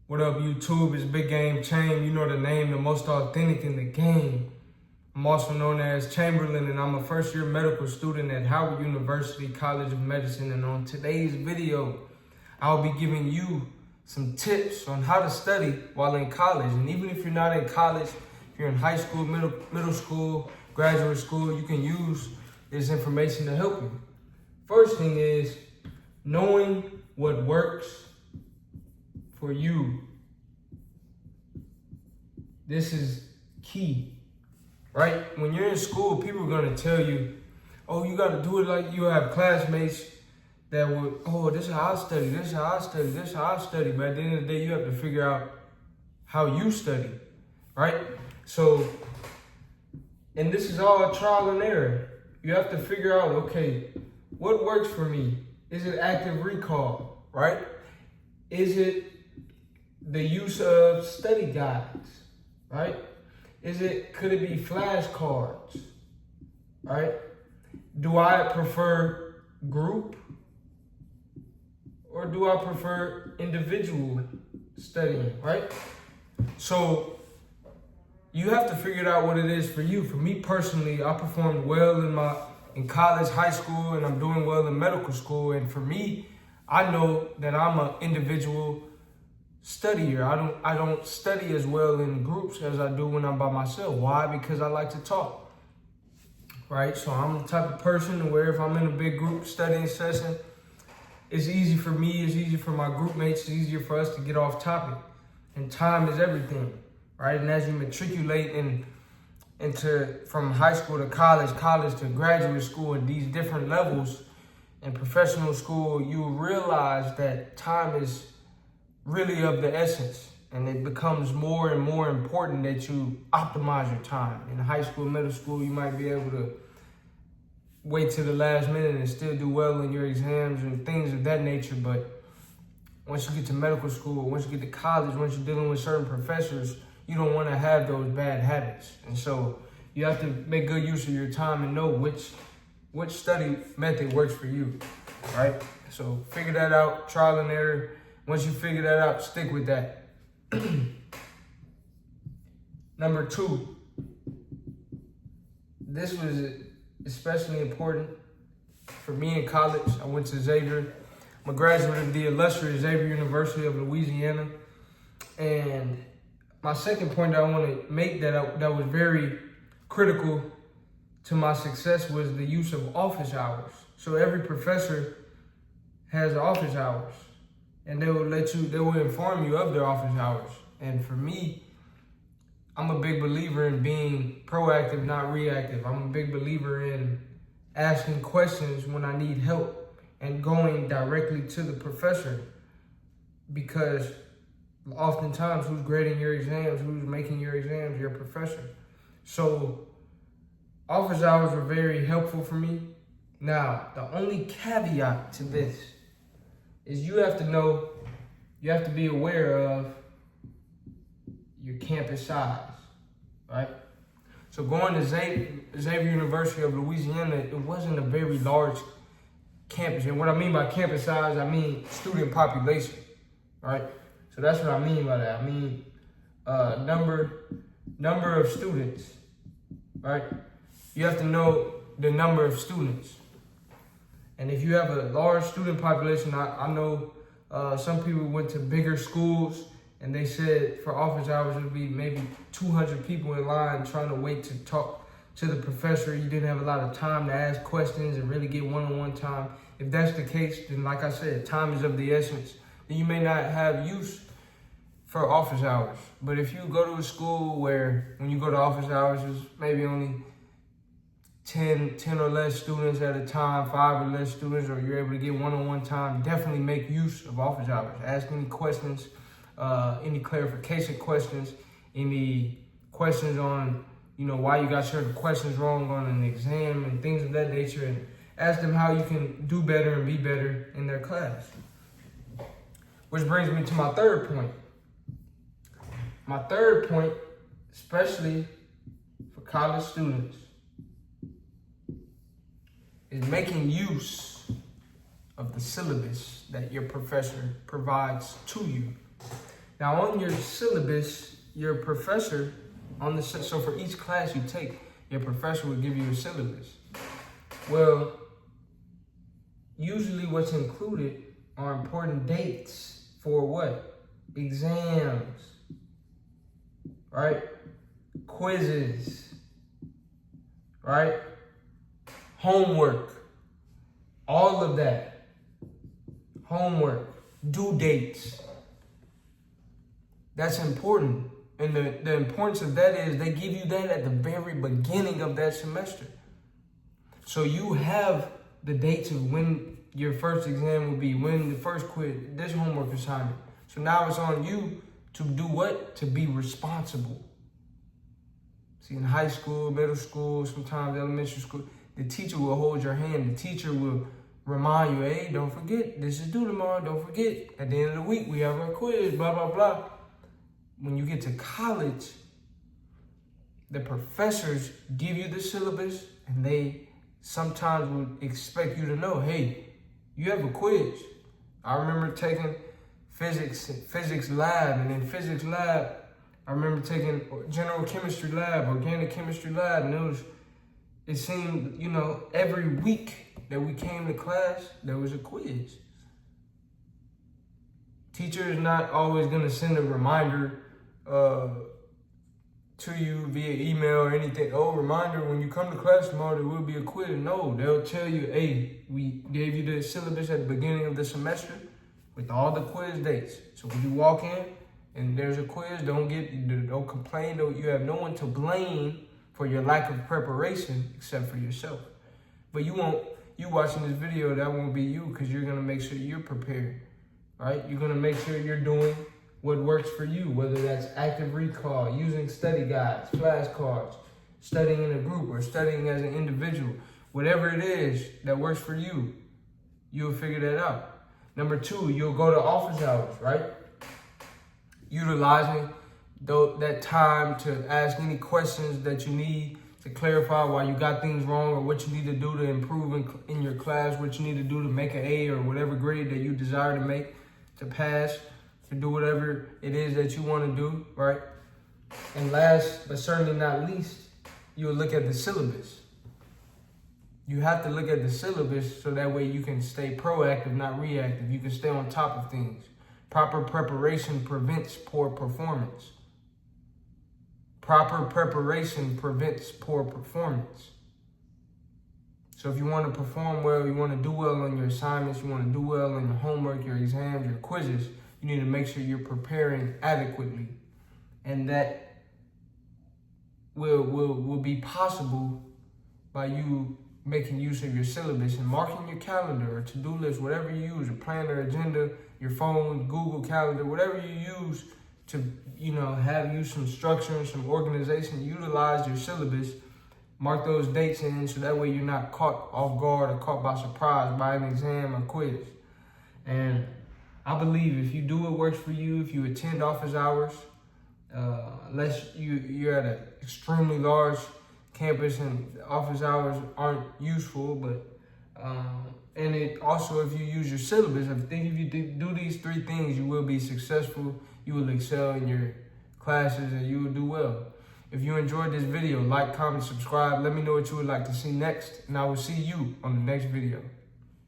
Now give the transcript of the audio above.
What up, YouTube? It's BigGameCham. You know the name, the most authentic in the game. I'm also known as Chamberlain, and I'm a first-year medical student at Howard University College of Medicine. And on today's video, I'll be giving you some tips on how to study while in college. And even if you're not in college, if you're in high school, middle school, graduate school, you can use this information to help you. First thing is knowing what works for you. This is key, right? When you're in school, people are gonna tell you, oh, you gotta do it like you have classmates that would, oh, this is how I study, this is how I study, this is how I study. But at the end of the day, you have to figure out how you study, right? So, and this is all trial and error. You have to figure out, okay, what works for me? Is it active recall, right? Is it the use of study guides, right? Could it be flashcards, right? Do I prefer group or do I prefer individual studying, right? So you have to figure out what it is for you. For me personally, I performed well in college, high school, and I'm doing well in medical school. And for me, I know that I'm an individual studier. I don't study as well in groups as I do when I'm by myself. Why? Because I like to talk, right? So I'm the type of person where if I'm in a big group studying session, it's easy for me, it's easy for my group mates, it's easier for us to get off topic. And time is everything, right? And as you matriculate from high school to college to graduate school at these different levels in professional school, you realize that time is really of the essence, and it becomes more and more important that you optimize your time. In high school, middle school, you might be able to wait till the last minute and still do well in your exams and things of that nature. But once you get to medical school, once you get to college, once you're dealing with certain professors, you don't want to have those bad habits. And so you have to make good use of your time and know which study method works for you, right? So figure that out, trial and error. Once you figure that out, stick with that. Number 2, this was especially important for me in college. I went to Xavier. I'm a graduate of the illustrious Xavier University of Louisiana. And my second point that I want to make that was very critical to my success was the use of office hours. So every professor has office hours, and they will inform you of their office hours. And for me, I'm a big believer in being proactive, not reactive. I'm a big believer in asking questions when I need help and going directly to the professor, because oftentimes who's grading your exams, who's making your exams, your professor. So office hours were very helpful for me. Now, the only caveat to this is you have to be aware of your campus size, right? So going to Xavier University of Louisiana, it wasn't a very large campus. And what I mean by campus size, I mean student population, right? So that's what I mean by that. I mean number of students, right? You have to know the number of students. And if you have a large student population, I know some people went to bigger schools and they said for office hours, it would be maybe 200 people in line trying to wait to talk to the professor. You didn't have a lot of time to ask questions and really get one-on-one time. If that's the case, then like I said, time is of the essence. Then you may not have use for office hours. But if you go to a school where when you go to office hours, there's maybe only 10 or less students at a time, 5 or less students, or you're able to get one-on-one time, definitely make use of office hours. Ask any questions, any clarification questions, any questions on, why you got certain questions wrong on an exam and things of that nature, and ask them how you can do better and be better in their class. Which brings me to my third point. My third point, especially for college students, is making use of the syllabus that your professor provides to you. Now on your syllabus, your professor, so for each class you take, your professor would give you a syllabus. Well, usually what's included are important dates for what? Exams, right? Quizzes, right? Homework, all of that. Homework, due dates. That's important. And the importance of that is they give you that at the very beginning of that semester. So you have the dates of when your first exam will be, when the first quiz, this homework assignment. So now it's on you to do what? To be responsible. See, in high school, middle school, sometimes elementary school, the teacher will hold your hand. The teacher will remind you, hey, don't forget, this is due tomorrow, don't forget. At the end of the week, we have our quiz, blah, blah, blah. When you get to college, the professors give you the syllabus and they sometimes would expect you to know, hey, you have a quiz. I remember taking physics lab, and in physics lab, I remember taking general chemistry lab, organic chemistry lab, and it seemed, every week that we came to class, there was a quiz. Teacher is not always gonna send a reminder to you via email or anything. Oh, reminder, when you come to class tomorrow, there will be a quiz. No, they'll tell you, hey, we gave you the syllabus at the beginning of the semester with all the quiz dates. So when you walk in and there's a quiz, don't complain. You have no one to blame for your lack of preparation except for yourself. But you watching this video, that won't be you, because you're gonna make sure you're prepared, right? You're gonna make sure you're doing what works for you, whether that's active recall, using study guides, flashcards, studying in a group, or studying as an individual. Whatever it is that works for you, you'll figure that out. Number 2, you'll go to office hours, right? Utilizing that time to ask any questions that you need to clarify why you got things wrong, or what you need to do to improve in your class, what you need to do to make an A or whatever grade that you desire to make, to pass, to do whatever it is that you want to do, right? And last, but certainly not least, you'll look at the syllabus. You have to look at the syllabus so that way you can stay proactive, not reactive. You can stay on top of things. Proper preparation prevents poor performance. Proper preparation prevents poor performance. So if you want to perform well, you want to do well on your assignments, you want to do well on your homework, your exams, your quizzes, you need to make sure you're preparing adequately. And that will be possible by you making use of your syllabus and marking your calendar or to-do list, whatever you use, your planner, agenda, your phone, Google Calendar, whatever you use to, have you some structure and some organization. Utilize your syllabus, mark those dates in, so that way you're not caught off guard or caught by surprise by an exam or quiz. And I believe if you do what works for you, if you attend office hours, unless you're at an extremely large campus and office hours aren't useful, but and it also, if you use your syllabus, I think if you do these 3 things, you will be successful, you will excel in your classes, and you will do well. If you enjoyed this video, like, comment, subscribe. Let me know what you would like to see next, and I will see you on the next video.